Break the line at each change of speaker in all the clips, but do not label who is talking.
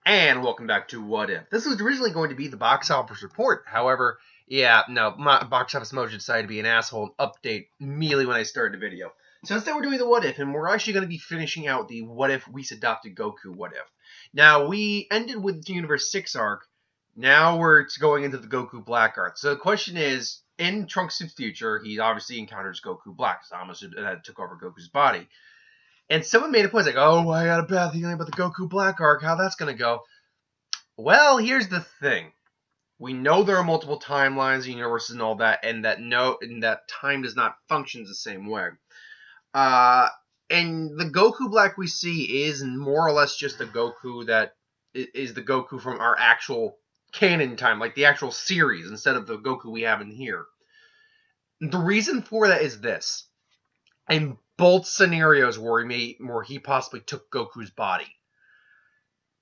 And welcome back to What If. This was originally going to be the box office report. However, my box office mojo decided to be an asshole and update immediately when I started the video. So instead we're doing the What If, and we're actually going to be finishing out the What If Whis adopted Goku What If. Now, we ended with the Universe 6 arc. Now we're going into the Goku Black arc. So the question is, in Trunks' future, he obviously encounters Goku Black. Zamasu took over Goku's body. And someone made a point like, oh, I got a bad feeling about the Goku Black arc, how that's going to go. Well, here's the thing. We know there are multiple timelines, universes, and all that, and that time does not function the same way. And the Goku Black we see is more or less just the Goku that is the Goku from our actual canon time, like the actual series, instead of the Goku we have in here. The reason for that is this. In both scenarios where he possibly took Goku's body.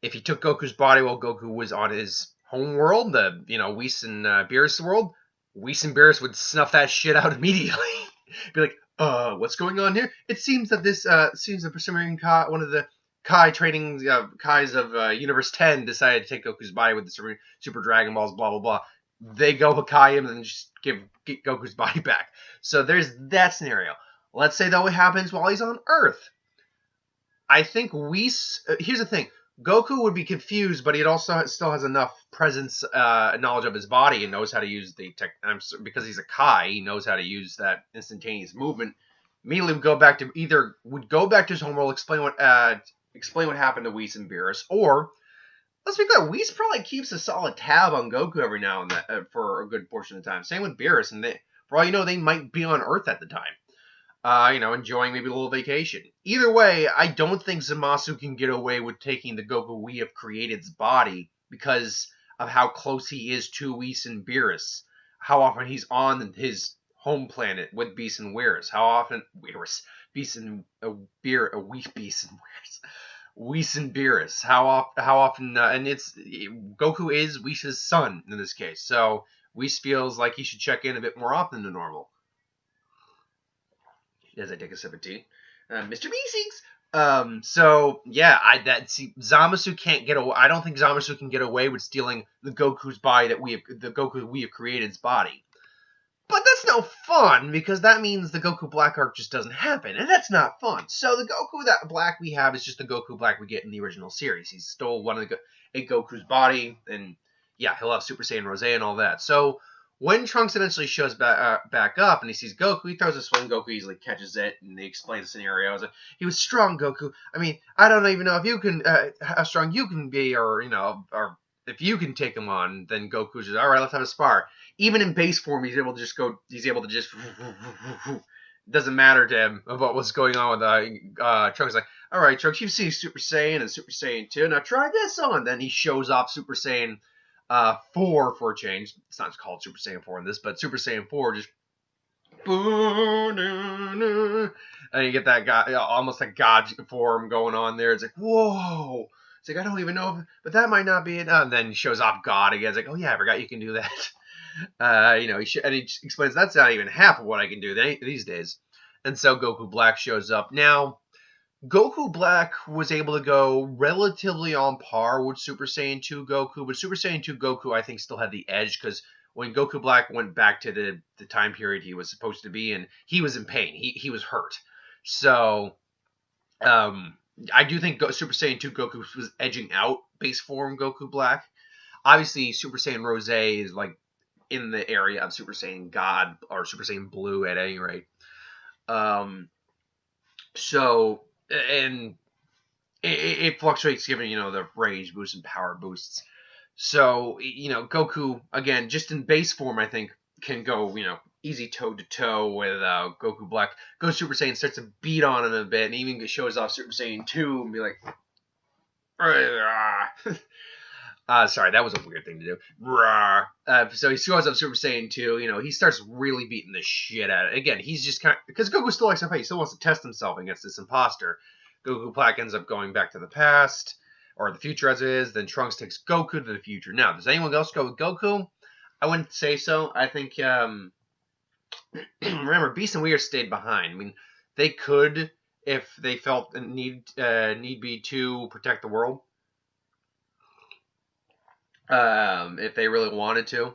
If he took Goku's body while Goku was on his home world, Whis and Beerus world, Whis and Beerus would snuff that shit out immediately. Be like, what's going on here? It seems that the Pursuing Kai, one of the Kai training Kais of Universe 10 decided to take Goku's body with the Super Dragon Balls, blah, blah, blah. They go Hakai him and then just get Goku's body back. So there's that scenario. Let's say, though, it happens while he's on Earth. I think Whis... here's the thing. Goku would be confused, but he also still has enough presence, knowledge of his body, and knows how to use the tech. Because he's a Kai, he knows how to use that instantaneous movement. Immediately would go back to his homeworld, explain what happened to Whis and Beerus, or let's be clear, Whis probably keeps a solid tab on Goku every now and then for a good portion of the time. Same with Beerus, and for all you know, they might be on Earth at the time. Enjoying maybe a little vacation. Either way, I don't think Zamasu can get away with taking the Goku we have created's body because of how close he is to Whis and Beerus. How often he's on his home planet with Beast and Whis. How often Beast and Whis and Beerus. How often and it's Goku is Whis' son in this case. So Whis feels like he should check in a bit more often than normal. As I take a sip of tea, Mr. Meeseeks. Zamasu can't get away. I don't think Zamasu can get away with stealing the Goku's body the Goku we have created's body. But that's no fun because that means the Goku Black arc just doesn't happen, and that's not fun. So the Goku Black we have is just the Goku Black we get in the original series. He stole one of Goku's body, and yeah, he'll have Super Saiyan Rose and all that. So when Trunks eventually shows back up and he sees Goku, he throws a swing. Goku easily catches it, and they explain the scenario. He was strong, Goku. I mean, I don't even know if you can, how strong you can be, or if you can take him on. Then Goku's just, all right, let's have a spar. Even in base form, he's able to just doesn't matter to him about what's going on with Trunks. Like, all right, Trunks, you've seen Super Saiyan and Super Saiyan 2. Now try this on. Then he shows off Super Saiyan 4 for a change. It's not called Super Saiyan 4 in this, but Super Saiyan 4 just and you get that guy, almost like God form going on there. It's like, whoa. It's like, I don't even know, but that might not be it. And then he shows off God again. It's like, oh yeah, I forgot you can do that. He explains that's not even half of what I can do these days. And so Goku Black shows up. Now, Goku Black was able to go relatively on par with Super Saiyan 2 Goku, but Super Saiyan 2 Goku, I think, still had the edge because when Goku Black went back to the time period he was supposed to be in, he was in pain. He was hurt. So, I do think Super Saiyan 2 Goku was edging out base form Goku Black. Obviously, Super Saiyan Rose is like in the area of Super Saiyan God or Super Saiyan Blue at any rate. And it fluctuates given, the range boosts and power boosts. So, Goku, again, just in base form, I think, can go, easy toe-to-toe with Goku Black. Goes Super Saiyan, starts to beat on him a bit, and even shows off Super Saiyan 2 and be like... sorry, that was a weird thing to do. So he shows up Super Saiyan 2, he starts really beating the shit out of it. Again, he's just kind of... Because Goku still likes to fight. He still wants to test himself against this imposter. Goku Black ends up going back to the past, or the future as it is. Then Trunks takes Goku to the future. Now, does anyone else go with Goku? I wouldn't say so. I think, remember, Beast and Whis stayed behind. I mean, they could, if they felt need be to protect the world. if they really wanted to.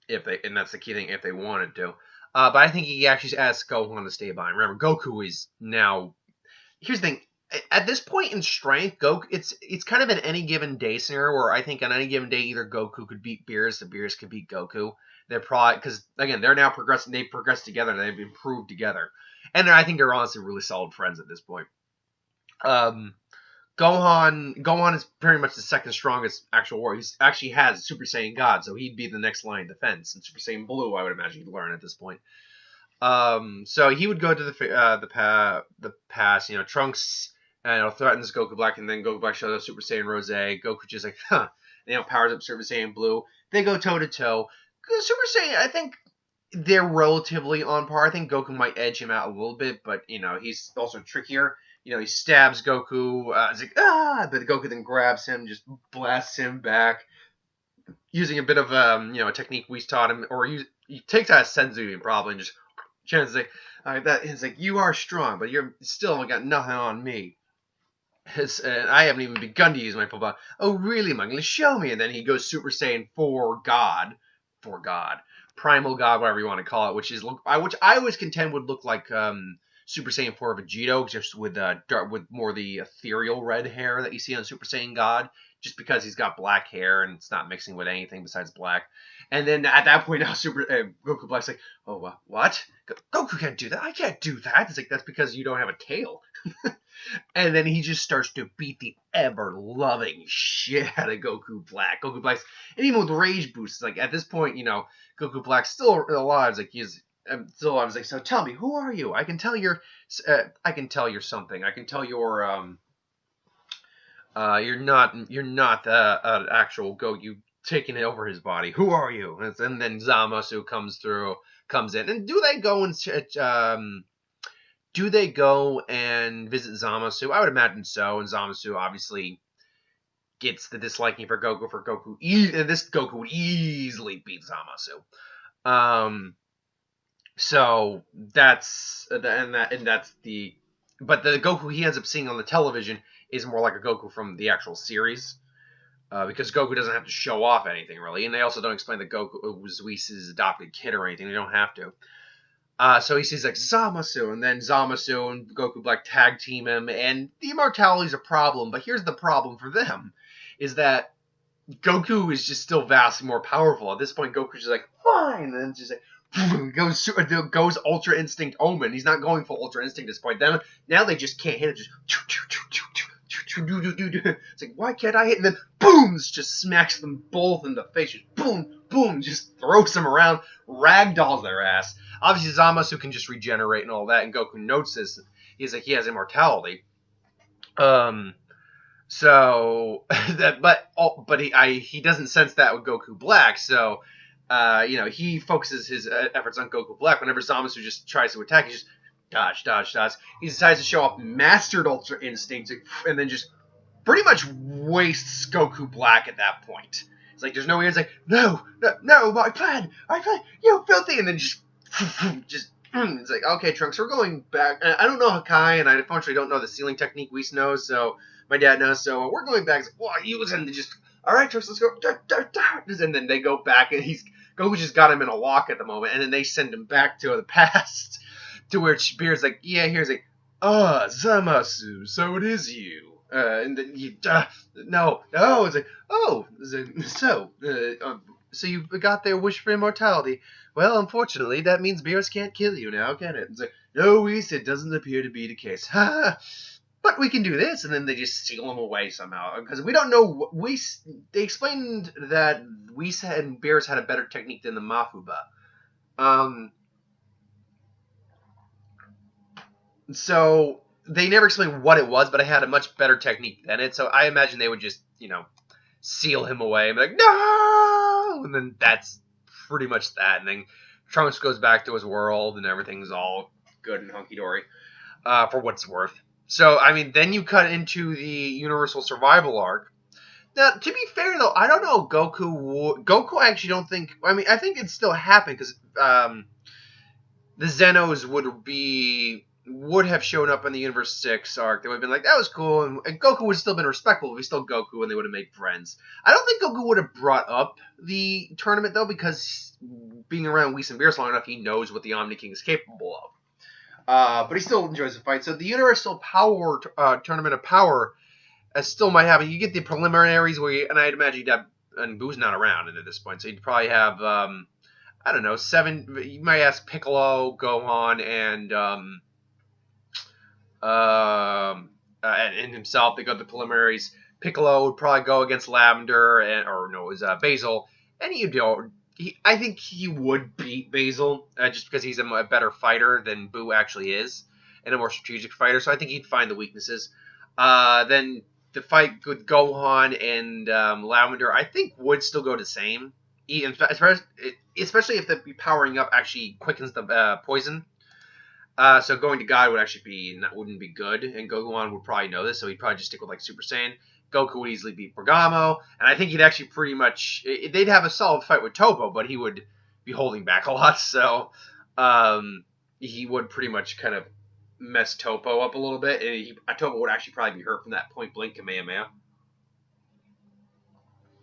And that's the key thing, if they wanted to. But I think he actually asked Gohan to stay behind. Remember, Goku is now. Here's the thing. At this point in strength, Goku, it's kind of an any given day scenario where I think on any given day either Goku could beat Beerus, or Beerus could beat Goku. They're probably, because again, they're now progressing. They've progressed together. They've improved together, and I think they're honestly really solid friends at this point. Um, Gohan is pretty much the second strongest actual warrior. He actually has Super Saiyan God, so he'd be the next line of defense. And Super Saiyan Blue, I would imagine he'd learn at this point. So he would go to the past. Trunks threatens Goku Black, and then Goku Black shows up Super Saiyan Rose. Goku just like, powers up Super Saiyan Blue. They go toe to toe. Super Saiyan, I think they're relatively on par. I think Goku might edge him out a little bit, but he's also trickier. He stabs Goku. It's like, but Goku then grabs him, just blasts him back, using a bit of a technique we taught him, or he takes out a senzu probably and just chants like that. It's like, you are strong, but you're still got nothing on me. I haven't even begun to use my full body. Oh, really? Am I going to show me? And then he goes Super Saiyan for God, Primal God, whatever you want to call it, which I always contend would look like Super Saiyan 4 Vegito, just with more the ethereal red hair that you see on Super Saiyan God, just because he's got black hair and it's not mixing with anything besides black. And then at that point now, Goku Black's like, oh, what? Goku can't do that. I can't do that. It's like, that's because you don't have a tail. And then he just starts to beat the ever-loving shit out of Goku Black. And even with rage boosts, like at this point, Goku Black's still alive. It's like I was like, so tell me, who are you? I can tell you're something. I can tell you're not an actual Goku taking it over his body. Who are you? And then Zamasu comes in. And do they go and visit Zamasu? I would imagine so. And Zamasu obviously gets the disliking for Goku. This Goku would easily beat Zamasu. So that's but the Goku he ends up seeing on the television is more like a Goku from the actual series, because Goku doesn't have to show off anything really, and they also don't explain that Goku was Whis' adopted kid or anything. They don't have to. So he sees like Zamasu, and then Zamasu and Goku Black tag team him, and the immortality is a problem. But here's the problem for them, is that Goku is just still vastly more powerful. At this point, Goku's just like, fine, and then just like, goes Ultra Instinct Omen. He's not going full Ultra Instinct at this point. Now they just can't hit it. Just it's like, why can't I hit? And then boom, just smacks them both in the face. Just boom, boom, just throws them around, ragdolls their ass. Obviously, Zamasu can just regenerate and all that, and Goku notes this. He's like, he has immortality. So but he doesn't sense that with Goku Black. So he focuses his efforts on Goku Black. Whenever Zamasu just tries to attack, he just dodge. He decides to show off Mastered Ultra Instinct and then just pretty much wastes Goku Black at that point. It's like, there's no way. It's like, no, my plan, you filthy, and then just it's like, okay, Trunks, we're going back. I don't know Hakai, and I unfortunately don't know the sealing technique Whis knows, so my dad knows, so we're going back. It's like, well, using just, all right, Trunks, let's go. And then they go back, and Goku just got him in a lock at the moment, and then they send him back to the past, to where Beer's like, yeah, here's like, Zamasu, so it is you. And then no, it's like, so you got their wish for immortality. Well, unfortunately, that means Beerus can't kill you now, can it? It's like, no, Whis, it doesn't appear to be the case. But we can do this, and then they just seal him away somehow. Because we don't know, they explained that Whis and Beerus had a better technique than the Mafuba. So they never explained what it was, but I had a much better technique than it. So I imagine they would just, seal him away and be like, no! And then that's pretty much that. And then Trunks goes back to his world, and everything's all good and hunky-dory, for what it's worth. So, then you cut into the Universal Survival arc. Now, to be fair, though, I don't know Goku, I actually don't think... I think it still happened, because the Zenos would be... would have shown up in the Universe 6 arc, they would have been like, that was cool, and Goku would have still been respectful if he's still Goku, and they would have made friends. I don't think Goku would have brought up the tournament, though, because being around Whis and Beerus long enough, he knows what the Omni King is capable of. But he still enjoys the fight. So the Universal Power Tournament of Power still might happen. You get the preliminaries and I'd imagine you'd have, and Boo's not around at this point, so you'd probably have, I don't know, 7, you might ask Piccolo, Gohan, and himself. They go to the preliminaries. Piccolo would probably go against Lavender, it was Basil, and I think he would beat Basil just because he's a better fighter than Boo actually is, and a more strategic fighter. So I think he'd find the weaknesses. Then the fight with Gohan and Lavender, I think would still go the same, especially if the powering up actually quickens the poison. So going to God wouldn't be good, and Gohan would probably know this, so he'd probably just stick with like Super Saiyan. Goku would easily beat Bergamo, and I think he'd actually they'd have a solid fight with Topo, but he would be holding back a lot, so he would pretty much kind of mess Topo up a little bit, and Topo would actually probably be hurt from that point blank Kamehameha.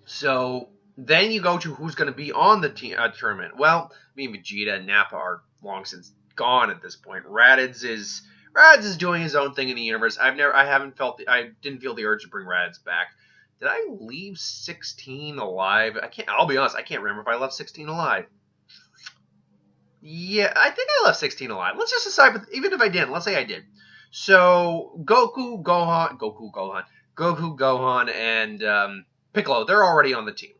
So then you go to who's going to be on the tournament. Well, me and Vegeta and Nappa are long since gone at this point. Raditz is doing his own thing in the universe. I didn't feel the urge to bring Raditz back. Did I leave 16 alive? I'll be honest, I can't remember if I left 16 alive. Yeah, I think I left 16 alive. Let's just decide, even if I didn't, let's say I did. So, Goku, Gohan, and Piccolo, they're already on the team.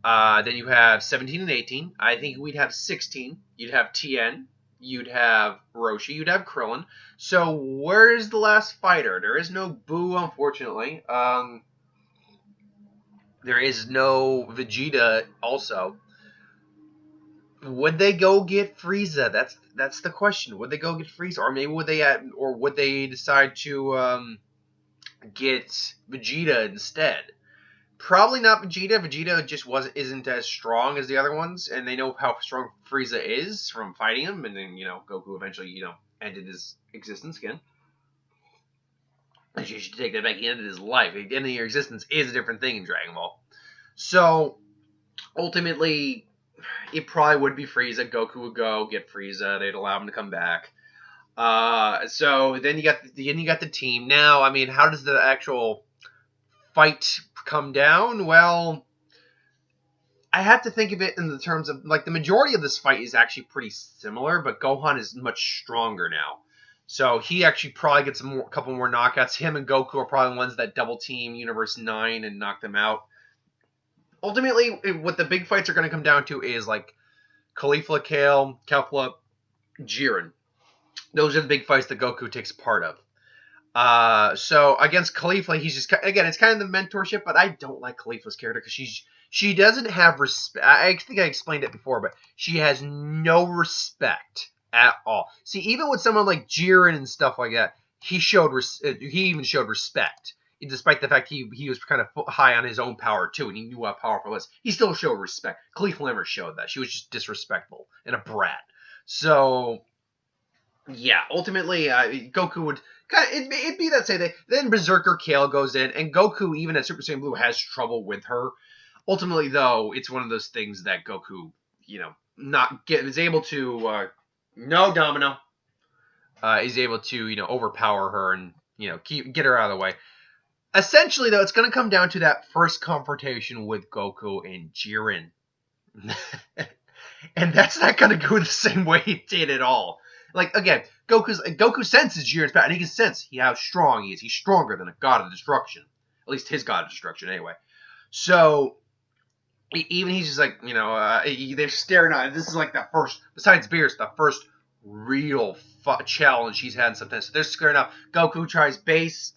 Then you have 17 and 18. I think we'd have 16. You'd have Tien. You'd have Roshi. You'd have Krillin. So where's the last fighter? There is no Boo, unfortunately. There is no Vegeta also. Would they go get Frieza? That's the question. Would they go get Frieza? Or maybe would they decide to get Vegeta instead? Probably not Vegeta. Vegeta just isn't as strong as the other ones, and they know how strong Frieza is from fighting him, and then, Goku eventually, ended his existence again. And you should take that back. He ended his life. The end of your existence is a different thing in Dragon Ball. So, ultimately, it probably would be Frieza. Goku would go get Frieza. They'd allow him to come back. So then you got the team. Now, I mean, how does the actual fight come down? Well, I have to think of it in the terms of, like, the majority of this fight is actually pretty similar, but Gohan is much stronger now. So he actually probably gets a couple more knockouts. Him and Goku are probably the ones that double team Universe 9 and knock them out. Ultimately, what the big fights are going to come down to is, like, Caulifla, Kefla, Jiren. Those are the big fights that Goku takes part of. So against Caulifla, he's just, again, it's kind of the mentorship, but I don't like Caulifla's character because she doesn't have respect. I think I explained it before, but she has no respect at all. See, even with someone like Jiren and stuff like that, he even showed respect, despite the fact he was kind of high on his own power too, and he knew how powerful he was. He still showed respect. Caulifla never showed that. She was just disrespectful and a brat. So, yeah, ultimately, Goku would it'd be that say then Berserker Kale goes in, and Goku, even at Super Saiyan Blue, has trouble with her. Ultimately, though, it's one of those things that Goku, is able to no Domino, is able to overpower her and get her out of the way. Essentially, though, it's going to come down to that first confrontation with Goku and Jiren, and that's not going to go the same way it did at all. Like, again, Goku senses Jiren's power, and he can sense how strong he is. He's stronger than a god of destruction. At least his god of destruction, anyway. So, even he's just like, they're staring at it. This is like the first, besides Beerus, the first real challenge he's had in some time. So they're scared out. Goku tries base.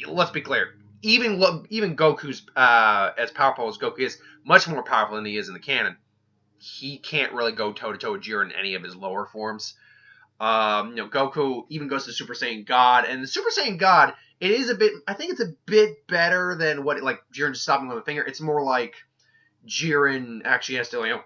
Let's be clear. Even Goku's, as powerful as Goku is, much more powerful than he is in the canon. He can't really go toe-to-toe with Jiren in any of his lower forms. Goku even goes to Super Saiyan God, and the Super Saiyan God, I think it's a bit better than what, like, Jiren just stopping with a finger. It's more like Jiren actually has to,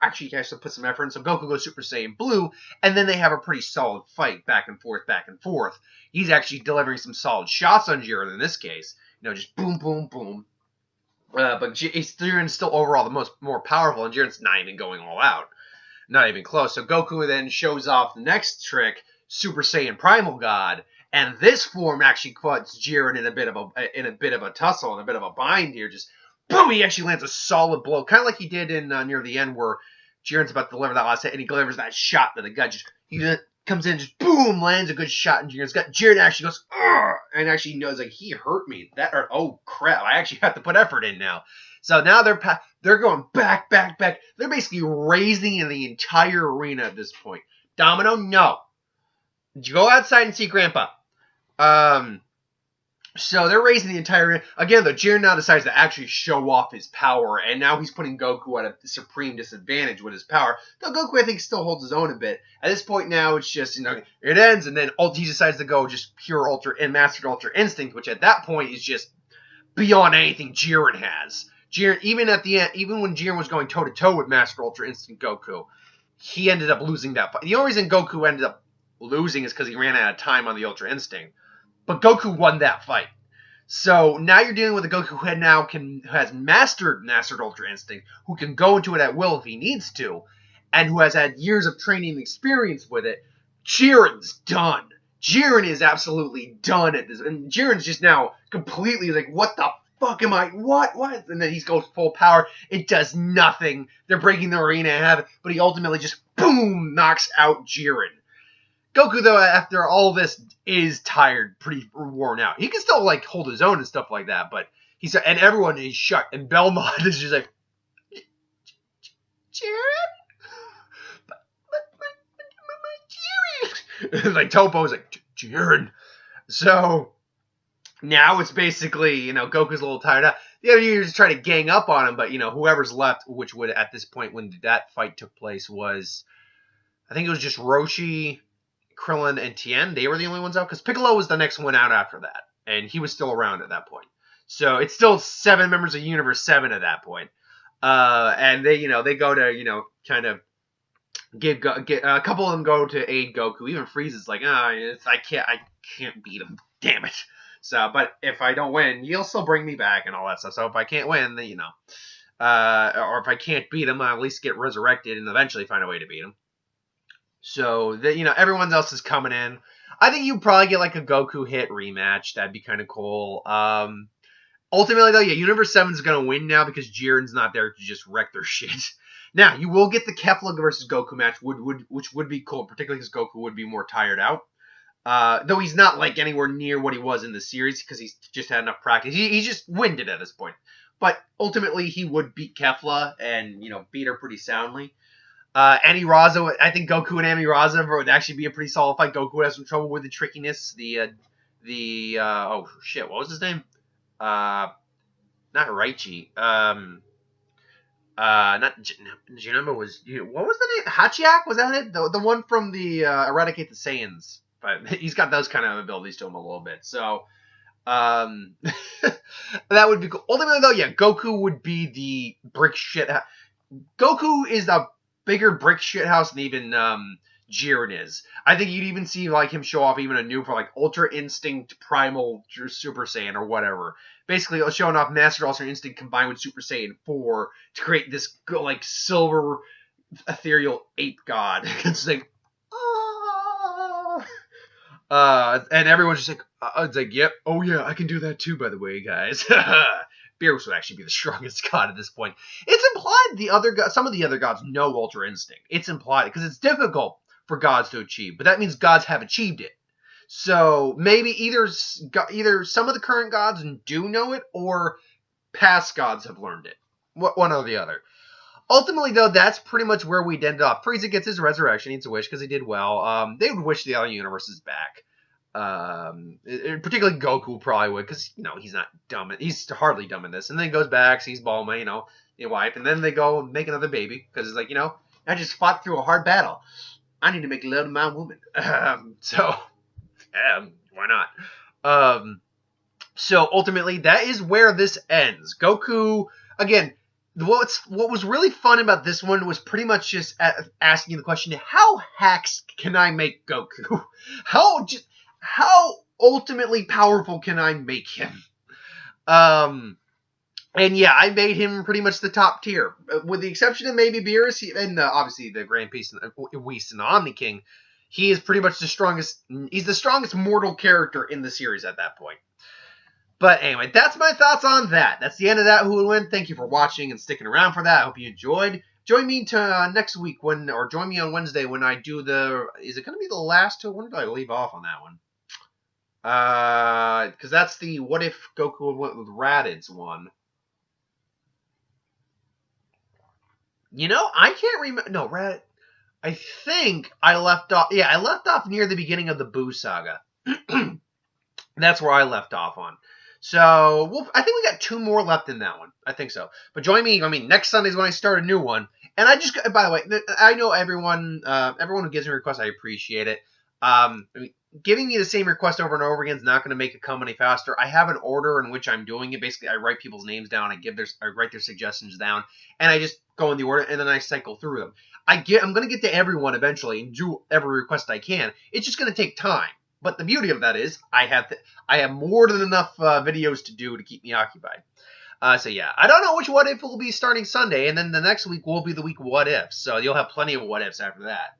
actually has to put some effort in. So Goku goes Super Saiyan Blue, and then they have a pretty solid fight back and forth, back and forth. He's actually delivering some solid shots on Jiren in this case. Just boom, boom, boom. But Jiren's still overall the more powerful, and Jiren's not even going all out. Not even close. So Goku then shows off the next trick, Super Saiyan Primal God, and this form actually puts Jiren in a bit of a tussle, in a bit of a bind here. Just boom, he actually lands a solid blow, kind of like he did in near the end where Jiren's about to deliver that last hit, and he delivers that shot to the gut. He comes in, just boom, lands a good shot in Jiren's gut. Jiren actually goes, ugh, and actually knows like he hurt me. Oh crap, I actually have to put effort in now. So now they're going back. They're basically raising the entire arena at this point. Domino, no. Go outside and see Grandpa. So they're raising the entire arena. Again, though, Jiren now decides to actually show off his power, and now he's putting Goku at a supreme disadvantage with his power. Though Goku, I think, still holds his own a bit. At this point now, it's just, it ends, and then he decides to go just pure Ultra and Mastered Ultra Instinct, which at that point is just beyond anything Jiren has. Jiren, even at the end, even when Jiren was going toe-to-toe with Master Ultra Instinct Goku, he ended up losing that fight. The only reason Goku ended up losing is because he ran out of time on the Ultra Instinct. But Goku won that fight. So now you're dealing with a Goku who has mastered Ultra Instinct, who can go into it at will if he needs to, and who has had years of training and experience with it. Jiren's done. Jiren is absolutely done at this. And Jiren's just now completely like, what the fuck am I? What? And then he goes full power. It does nothing. They're breaking the arena in half, but he ultimately just, boom, knocks out Jiren. Goku, though, after all this, is tired, pretty worn out. He can still, hold his own and stuff like that, but and everyone is shocked. And Belmont is just like, Jiren? But Jiren! Like, Topo's like, Jiren. So, now it's basically, Goku's a little tired out. The other units try to gang up on him, but, whoever's left, which would, at this point, when that fight took place, was, I think it was just Roshi, Krillin, and Tien. They were the only ones out, because Piccolo was the next one out after that, and he was still around at that point. So it's still 7 members of Universe 7 at that point. And they go to, kind of get a couple of them go to aid Goku. Even Frieza's like, I can't beat him. Damn it. So, but if I don't win, you'll still bring me back and all that stuff. So if I can't win, then, or if I can't beat him, I'll at least get resurrected and eventually find a way to beat him. So, everyone else is coming in. I think you'd probably get, a Goku hit rematch. That'd be kind of cool. Ultimately, though, Universe 7's going to win now because Jiren's not there to just wreck their shit. Now, you will get the Kefla versus Goku match, which would be cool, particularly because Goku would be more tired out. Though he's not, anywhere near what he was in the series because he's just had enough practice. He's just winded at this point. But ultimately, he would beat Kefla and, beat her pretty soundly. Ami Raza, I think Goku and Ami Raza would actually be a pretty solid fight. Goku would have some trouble with the trickiness. Oh shit, what was his name? Not Raichi. Not Janemba was, what was the name? Hachiak, was that it? The one from the, Eradicate the Saiyans. But he's got those kind of abilities to him a little bit. So, that would be cool. Ultimately though, Goku would be the brick shit. Goku is a bigger brick shithouse than even Jiren is. I think you'd even see him show off even a new for Ultra Instinct Primal Super Saiyan or whatever. Basically showing off Master Ultra Instinct combined with Super Saiyan 4 to create this silver ethereal ape god. It's like, and everyone's just it's yep, oh yeah, I can do that too, by the way, guys. Beerus would actually be the strongest god at this point. It's implied some of the other gods know Ultra Instinct. It's implied because it's difficult for gods to achieve, but that means gods have achieved it. So maybe either some of the current gods do know it, or past gods have learned it. One or the other. Ultimately, though, that's pretty much where we'd end up. Frieza gets his resurrection. He needs a wish because he did well. They would wish the other universes back. Particularly Goku probably would, because he's not dumb. He's hardly dumb in this. And then goes back, sees Bulma, the wife, and then they go make another baby because it's I just fought through a hard battle. I need to make love to my woman. So why not? So ultimately, that is where this ends. Goku again. what was really fun about this one was pretty much just asking the question: how hacks can I make Goku? How ultimately powerful can I make him? And yeah, I made him pretty much the top tier, with the exception of maybe Beerus and obviously the Grand Beast and Whis and the Omni King. He is pretty much the strongest. He's the strongest mortal character in the series at that point. But anyway, that's my thoughts on that. That's the end of that Who Would Win. Thank you for watching and sticking around for that. I hope you enjoyed. Join me to next week or join me on Wednesday when I do is it going to be the last two? When did I leave off on that one? Because that's the what if Goku went with Raditz one. You know, I can't remember. No, Raditz. I think I left off. Yeah, I left off near the beginning of the Boo saga. That's where I left off on. So I think we got 2 more left in that one. I think so. But join me. I mean, next Sunday's when I start a new one. And by the way, I know everyone who gives me requests, I appreciate it. I mean, giving me the same request over and over again is not going to make it come any faster. I have an order in which I'm doing it. Basically, I write people's names down. I write their suggestions down, and I just go in the order, and then I cycle through them. I'm going to get to everyone eventually and do every request I can. It's just going to take time. But the beauty of that is I have more than enough videos to do to keep me occupied. So yeah, I don't know which what if will be starting Sunday, and then the next week will be the week of what ifs. So you'll have plenty of what ifs after that.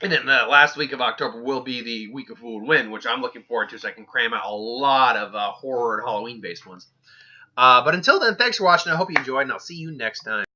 And then the last week of October will be the week of Who Would Win, which I'm looking forward to, so I can cram out a lot of horror and Halloween-based ones. But until then, thanks for watching. I hope you enjoyed, and I'll see you next time.